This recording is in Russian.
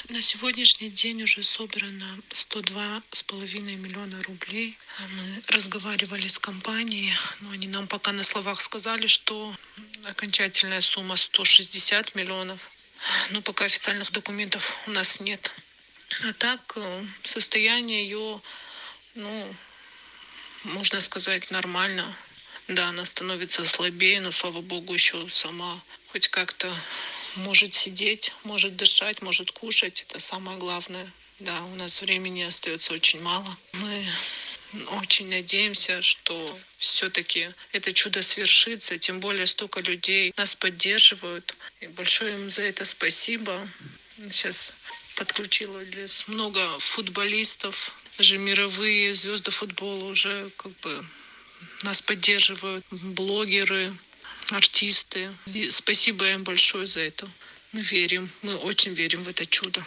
На сегодняшний день уже собрано 102,5 миллиона рублей. Мы разговаривали с компанией, но они нам пока на словах сказали, что окончательная сумма 160 миллионов. Но пока официальных документов у нас нет. А так, состояние ее, ну, можно сказать, нормально. Да, она становится слабее, но, слава богу, еще сама хоть как-то может сидеть, может дышать, может кушать. Это самое главное. Да, у нас времени остается очень мало. Мы очень надеемся, что все-таки это чудо свершится. Тем более столько людей нас поддерживают. И большое им за это спасибо. Сейчас подключилось много футболистов, даже мировые звезды футбола уже как бы нас поддерживают, блогеры, артисты. И спасибо им большое за это. Мы верим, мы очень верим в это чудо.